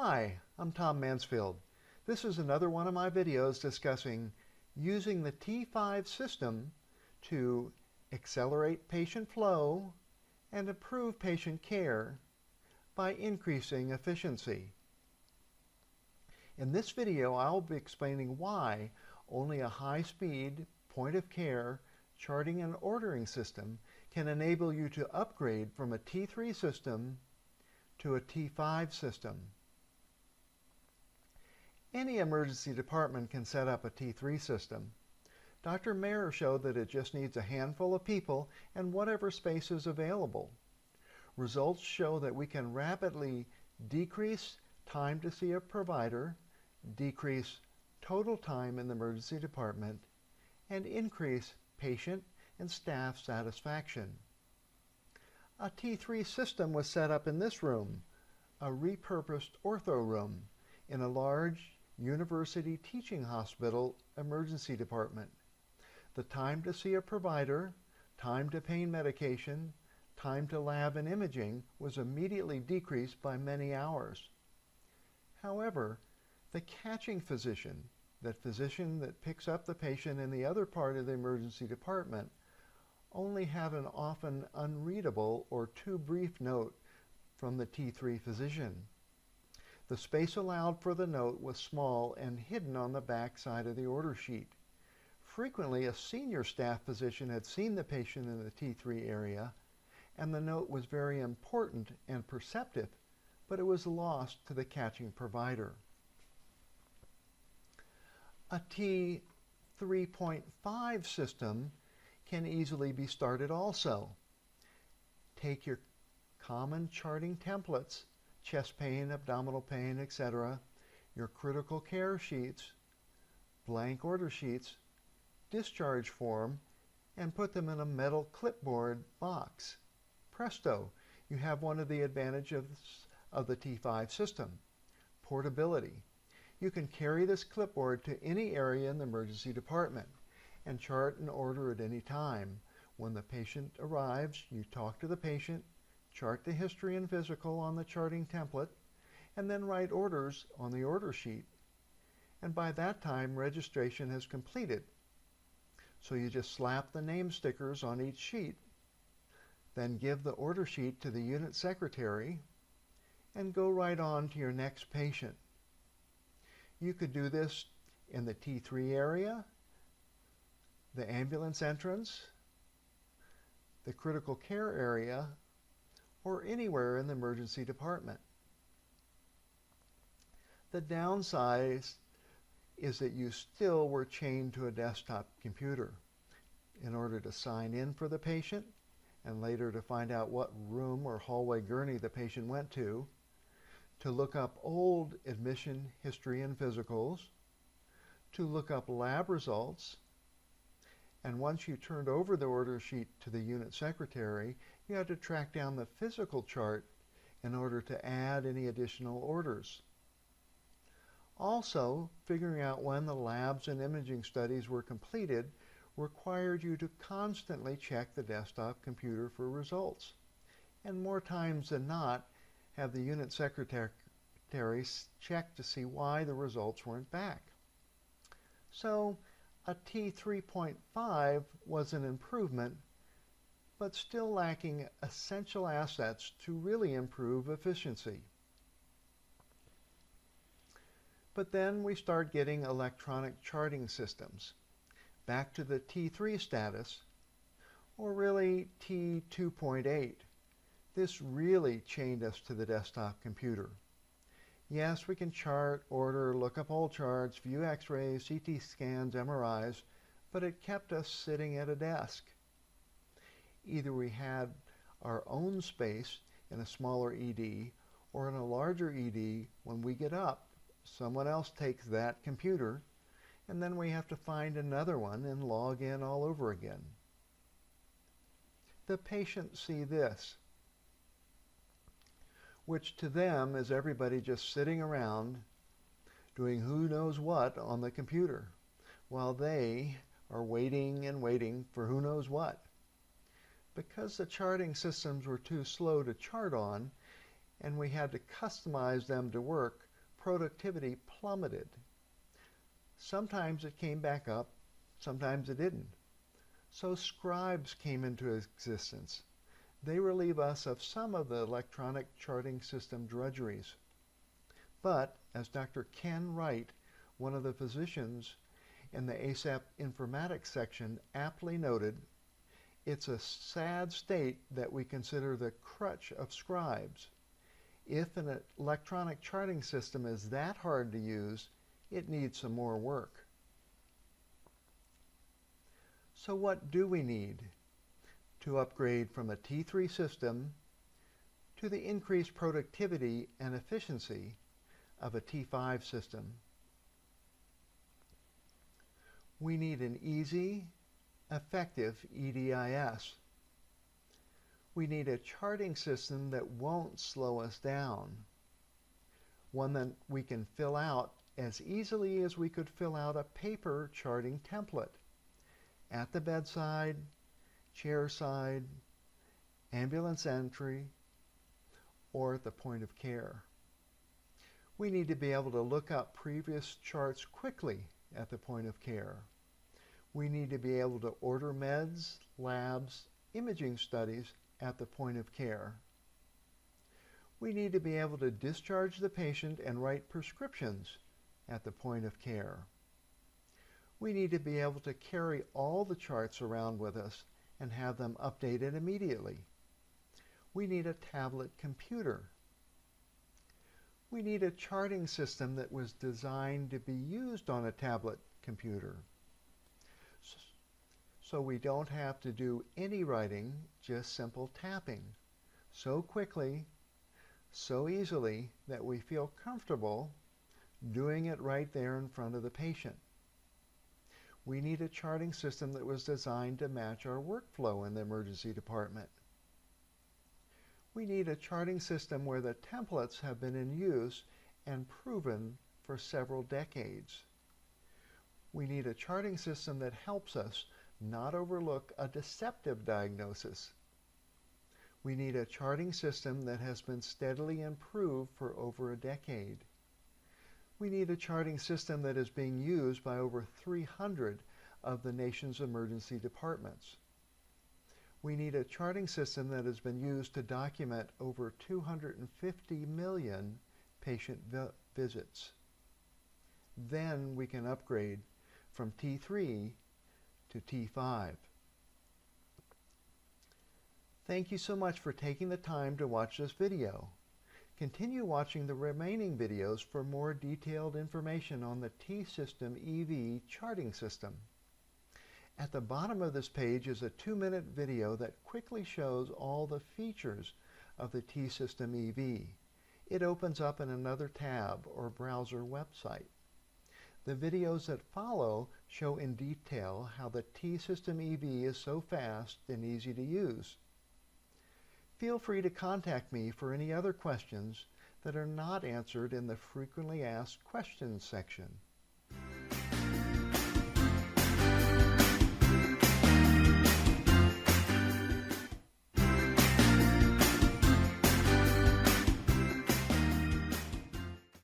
Hi, I'm Tom Mansfield. This is another one of my videos discussing using the T5 system to accelerate patient flow and improve patient care by increasing efficiency. In this video, I'll be explaining why only a high-speed point-of-care charting and ordering system can enable you to upgrade from a T3 system to a T5 system. Any emergency department can set up a T3 system. Dr. Mayer showed that it just needs a handful of people and whatever space is available. Results show that we can rapidly decrease time to see a provider, decrease total time in the emergency department, and increase patient and staff satisfaction. A T3 system was set up in this room, a repurposed ortho room in a large university teaching hospital emergency department. The time to see a provider, time to pain medication, time to lab and imaging was immediately decreased by many hours. However, the catching physician, that physician that picks up the patient in the other part of the emergency department, only had an often unreadable or too brief note from the T3 physician. The space allowed for the note was small and hidden on the back side of the order sheet. Frequently, a senior staff physician had seen the patient in the T3 area, and the note was very important and perceptive, but it was lost to the catching provider. A T3.5 system can easily be started also. Take your common charting templates, chest pain, abdominal pain, etc., your critical care sheets, blank order sheets, discharge form, and put them in a metal clipboard box. Presto, you have one of the advantages of the T5 system, portability. You can carry this clipboard to any area in the emergency department and chart and order at any time. When the patient arrives, you talk to the patient, chart the history and physical on the charting template, and then write orders on the order sheet. And by that time, registration has completed. So you just slap the name stickers on each sheet, then give the order sheet to the unit secretary, and go right on to your next patient. You could do this in the T3 area, the ambulance entrance, the critical care area, or anywhere in the emergency department. The downside is that you still were chained to a desktop computer in order to sign in for the patient and later to find out what room or hallway gurney the patient went to look up old admission history and physicals, to look up lab results, and once you turned over the order sheet to the unit secretary, you had to track down the physical chart in order to add any additional orders. Also, figuring out when the labs and imaging studies were completed required you to constantly check the desktop computer for results, and more times than not, have the unit secretary check to see why the results weren't back. So a T3.5 was an improvement, but still lacking essential assets to really improve efficiency. But then we start getting electronic charting systems, back to the T3 status, or really T2.8. This really chained us to the desktop computer. Yes, we can chart, order, look up old charts, view x-rays, CT scans, MRIs, but it kept us sitting at a desk. Either we had our own space in a smaller ED, or in a larger ED, when we get up, someone else takes that computer, and then we have to find another one and log in all over again. The patients see this, which to them is everybody just sitting around doing who knows what on the computer, while they are waiting and waiting for who knows what. Because the charting systems were too slow to chart on, and we had to customize them to work, productivity plummeted. Sometimes it came back up, sometimes it didn't. So scribes came into existence. They relieve us of some of the electronic charting system drudgeries. But, as Dr. Ken Wright, one of the physicians in the ASAP informatics section, aptly noted, it's a sad state that we consider the crutch of scribes. If an electronic charting system is that hard to use, it needs some more work. So what do we need to upgrade from a T3 system to the increased productivity and efficiency of a T5 system? We need an easy, effective EDIS. We need a charting system that won't slow us down, one that we can fill out as easily as we could fill out a paper charting template, at the bedside, chairside, ambulance entry, or at the point of care. We need to be able to look up previous charts quickly at the point of care. We need to be able to order meds, labs, imaging studies at the point of care. We need to be able to discharge the patient and write prescriptions at the point of care. We need to be able to carry all the charts around with us and have them updated immediately. We need a tablet computer. We need a charting system that was designed to be used on a tablet computer, so we don't have to do any writing, just simple tapping, so quickly, so easily that we feel comfortable doing it right there in front of the patient. We need a charting system that was designed to match our workflow in the emergency department. We need a charting system where the templates have been in use and proven for several decades. We need a charting system that helps us not overlook a deceptive diagnosis. We need a charting system that has been steadily improved for over a decade. We need a charting system that is being used by over 300 of the nation's emergency departments. We need a charting system that has been used to document over 250 million patient visits. Then we can upgrade from T3 to T5. Thank you so much for taking the time to watch this video. Continue watching the remaining videos for more detailed information on the T-System EV charting system. At the bottom of this page is a 2-minute video that quickly shows all the features of the T-System EV. It opens up in another tab or browser website. The videos that follow show in detail how the T-System EV is so fast and easy to use. Feel free to contact me for any other questions that are not answered in the frequently asked questions section.